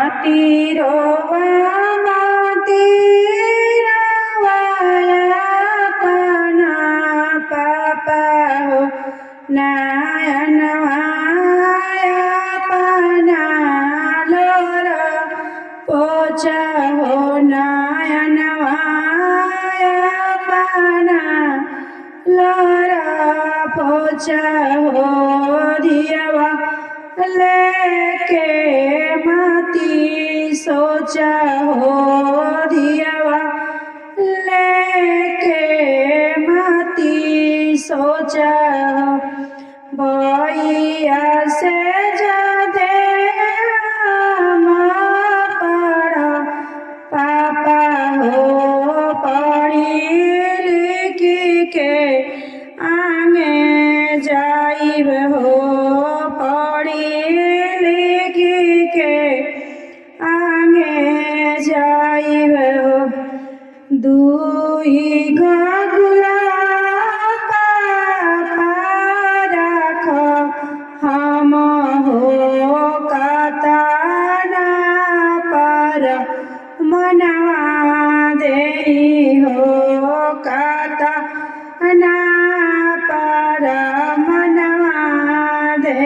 माती रोवाया पना पापा हो नयन वाया पना लोर पोचा हो नयन वाया पना लोर पोचा हो दियवा लेके माती सोचा हो दियवा लेके माती सोचा भैया से जादे पड़ा पापा हो पढ़ी लिखी के आगे जाइब हो पढ़ी लिखी के आगे जाइब हो दुई गगुला पापा राख हम हो कतना पर मनवा दे हो कतना पर मनवा दे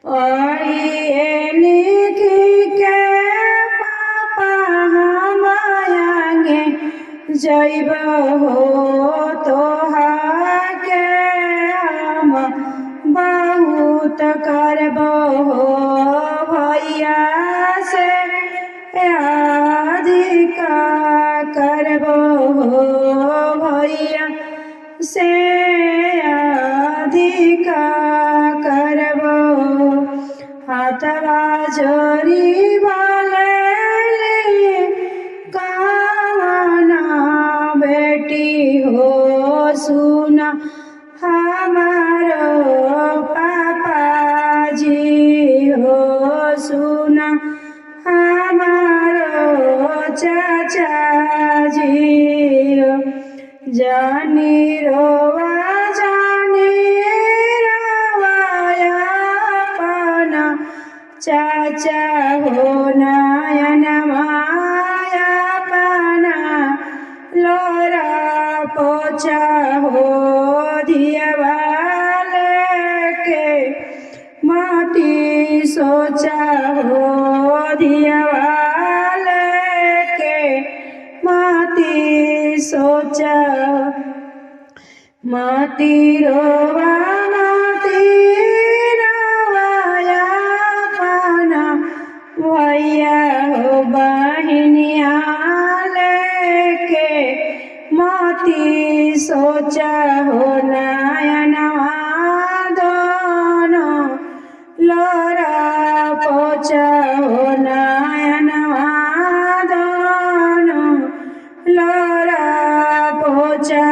पढ़िए लिखी के पापा हम आगे जैब हो तोहाके हम बहुत करब हो भैया से अधिक करब हो भैया से अधिक करब हाथवा जोरी वाले कावना बेटी हो सुना हमारो पापा जी हो सुना हमारो चाचा जी हो जानी रोवा रोवाया पना चाचा हो नयन माया पना लोरा पोचा हो दियवा लेके माटी सोचा हो दियवा लेके माटी सोचा माती रोवाया पना भैया हो बहनिया लेके माती सोचा हो नयनवा दोनों लोरा पोचा हो नयनवा दोनों लोरा पोचा